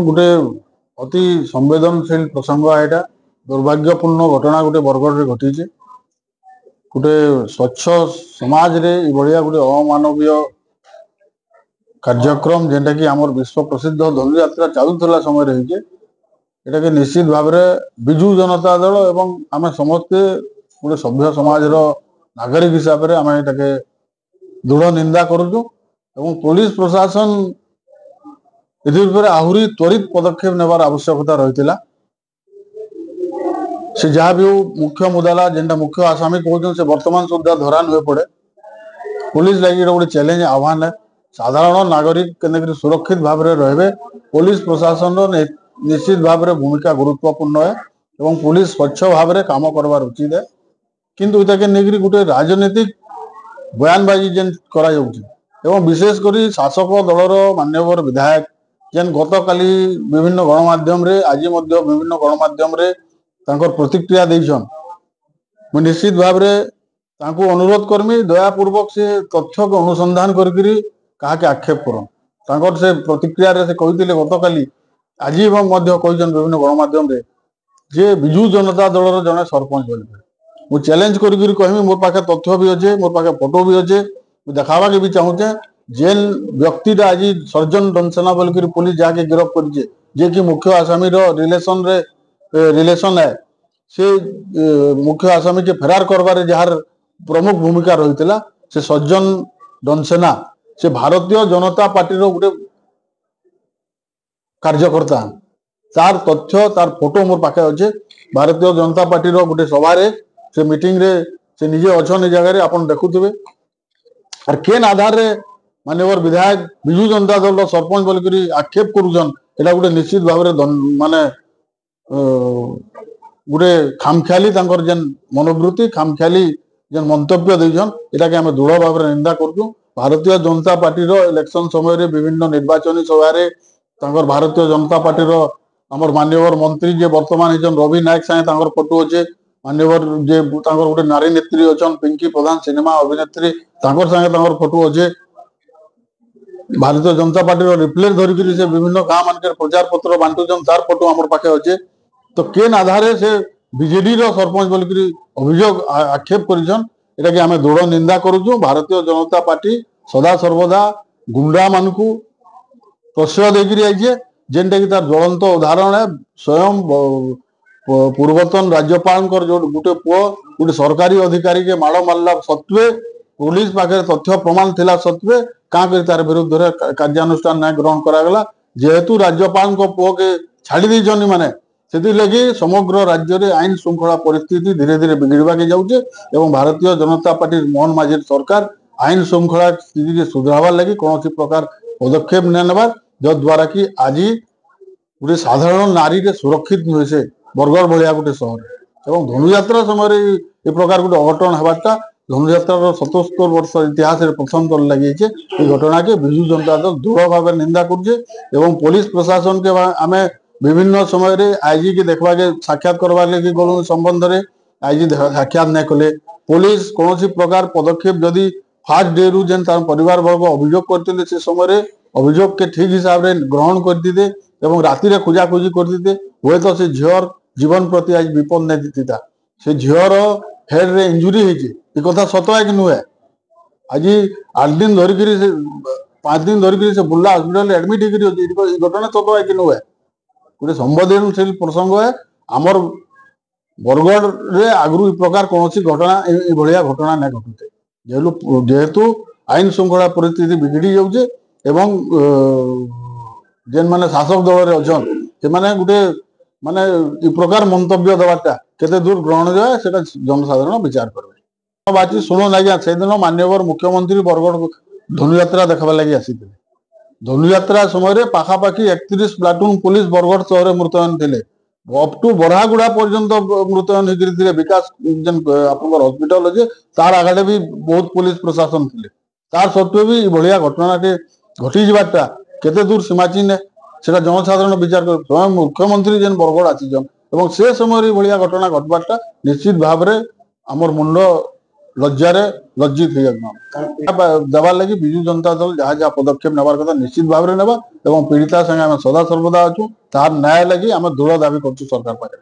गोटे अति संवेदनशील प्रसंग एटा दुर्भाग्यपूर्ण घटना गोटे बरगढ़ घटी गोटे स्वच्छ समाज रे भाया गोटे अमानवीय कार्यक्रम जेनटा कि आमर विश्व प्रसिद्ध धनुयात्रा चलुला समय एटा के निश्चित भाव में विजु जनता दल एवं आम समस्ते गोटे सभ्य समाज नागरिक हिसाब से आम एटा दृढ़ निंदा करुचु एवं पुलिस प्रशासन आहरी त्वरित पदक्षेप नेबार आवश्यकता रही से जहाँ भी मुख्य मुदाला जेनटा मुख्य आसामी कहते से वर्तमान सुधा धरा नुहे पड़े पुलिस लगी गोटे चैलेंज आह्वान है साधारण नागरिक के सुरक्षित भाव में रहे पुलिस प्रशासन निश्चित भाव में भूमिका गुरुत्वपूर्ण है एवं पुलिस स्वच्छ भाव में काम करवार उचित है किंतु इतने गोटे राजनीतिक बयानबाजी जेन करा एवं विशेषकर शासक दलर मान्यवर विधायक जेन गत काली विभिन्न गणमाध्यम आज विभिन्न गणमाध्यम प्रतिक्रिया देछन मैं निश्चित भाव में अनुरोध करमी दयापूर्वक से तथ्य को अनुसंधान करके आक्षेप कर से प्रतिक्रिया से कहते गत काली आज विभिन्न गणमाध्यम जे विजु जनता दल जड़े सरपंच बोलते मुझे चैलेंज करमी मोर पाखे तथ्य भी अच्छे मोर पाखे फोटो भी अच्छे देखावा के भी चाहूचे जेन व्यक्तिटा आज सर्जन दंसेना बोल पुलिस जाके गिरफ्त कर कि मुख्य आसामी रिलेशन है से मुख्य आसामी के फेरार करबारे जार प्रमुख भूमिका रही से सर्जन दंसेना से भारतीय जनता पार्टी गोटे कार्यकर्ता तार तथ्य तार फोटो मोर पाखे अच्छे भारतीय जनता पार्टी गोटे सभा से मीटिंग रे से निजे अच्छन जगह आप देखुवे और केन आधार रे माननीय विधायक विजु जनता दल सरपंच बोल आक्षेप करुछन एटा गोटे निश्चित भाव में माने गोटे खामख्याली जेन मनोवृत्ति खामख्याली जेन मंतव्य देछन एटा के आम दृढ़ भाव में निंदा करूँ भारतीय जनता पार्टी इलेक्शन समय विभिन्न निर्वाचनी सभा भारतीय जनता पार्टी आमर मान्यवर मंत्री जे वर्तमान रवि नायक सागे फोटो अच्छे मान्यवर जे गोटे नारी नेत्री अच्छा पिंकी प्रधान सिनेमा अभिनेत्री सागे फोटो अच्छे भारतीय जनता पार्टी रिप्लेट धरिकी से विभिन्न गाँव मान प्रचार पत्र बांटुचन तार फोटो आम पाखे अच्छे तो केन आधार से बीजेडी सरपंच बोल अभियोग आक्षेप कर आम दृढ़ निंदा करुचु भारतीय जनता पार्टी सदा सर्वदा गुंडा मान प्रश्रय देकर आईजे जेनटा कि तार ज्वलंत उदाहरण है स्वयं पूर्वतन राज्यपाल जो गोटे पुओ गोटे सरकारी अधिकारी के माड़ मारला सत्वे पुलिस पाखे तथ्य प्रमाण थिला सत्वे क्या तार विरुद्ध कार्यानुष्ठान नहीं ग्रहण करागला जेहेतु राज्यपाल पुओ के छाड़ी देछन माने से लगी समग्र राज्य में आईन श्रृंखला परिस्थिति धीरे धीरे बिगड़वा के जाऊे एवं भारतीय जनता पार्टी मोहन माझी सरकार आईन श्रृंखला स्थिति सुधारवार लगी कौन प्रकार पदक्षेप नेबार जद्वारा कि आज गोटे साधारण नारी के सुरक्षित नुहे से बरगढ़ भाया गोटे सहर एवं धनुयात्रा समय ये प्रकार गोटे अघटन होगा धनुयात्रा 77 वर्ष इतिहास प्रथम थर लगे घटना के विजु जनता दल दृढ़ भाव निंदा कर पुलिस प्रशासन के आम विभिन्न समय आईजी के देखवा के साक्षात करवा लगे गलु संबंध में आईजी साक्षात नहीं कले पुलिस कौन प्रकार पदक्षेप जदि फास्ट डे रु जेन परिवार वर्ग अभियोग करते से समय अभियोग के ठीक हिसाब से ग्रहण करते राति खोजाखोजी करते हुए तो से झीर जीवन प्रति आज विपद नहीं देता से झीर हेड रे इंजुरी होती कथा सत है कि नुहे आज 8 दिन धरिकी 5 दिन धरिकी से बुर्ला हॉस्पिटल एडमिट होकर घटना सत है कि नुहे गोटे संवेदनशील प्रसंग है आमर बरगढ़ रे आगु प्रकार कौन घटना भाया घटना नहीं घटुते जेहेतु आईन श्रृंखला परिस्थिति बिगड़ी जाऊे एवं जेन माने शासक दल अच्छा से गोटे माने इ प्रकार मंतव्य देवाटा केते दूर ग्रहण जाए से जनसाधारण विचार करेंगे बाकी शुणुन आज्ञा से दिन मान्यवर मुख्यमंत्री बरगढ़ धनुयात्रा देखा लगी आसी धनुयात्रा समय पाखापाखि 31 प्लाटून पुलिस बरगढ़ सहर मुतयन थे अप टू बरहागुड़ा पर्यंत मुतयन होकर विकास जेन आप हस्पिटाल अच्छे तार आगे भी बहुत पुलिस प्रशासन थे तार सत्वे भी भाया घटना घटी जाटा केते दूर सीमाचीन है से जनसाधारण विचार कर स्वयं मुख्यमंत्री जेन बरगढ़ आसीचन से समय भाया घटना घटवाटा निश्चित भाव में आमर मुंड লজ্জারে লজ্জিত হয়ে একদম দেবার লাগি বিজু জনতা দল যাহা যাহা পদক্ষেপ নেবার কথা নিশ্চিত ভাবে নেবা এবং পীড়িতা সঙ্গে আমি সদা সর্বদা অছু তার ন্যায় লাগি আমি দৃঢ় দাবি করছু সরকার পাখে।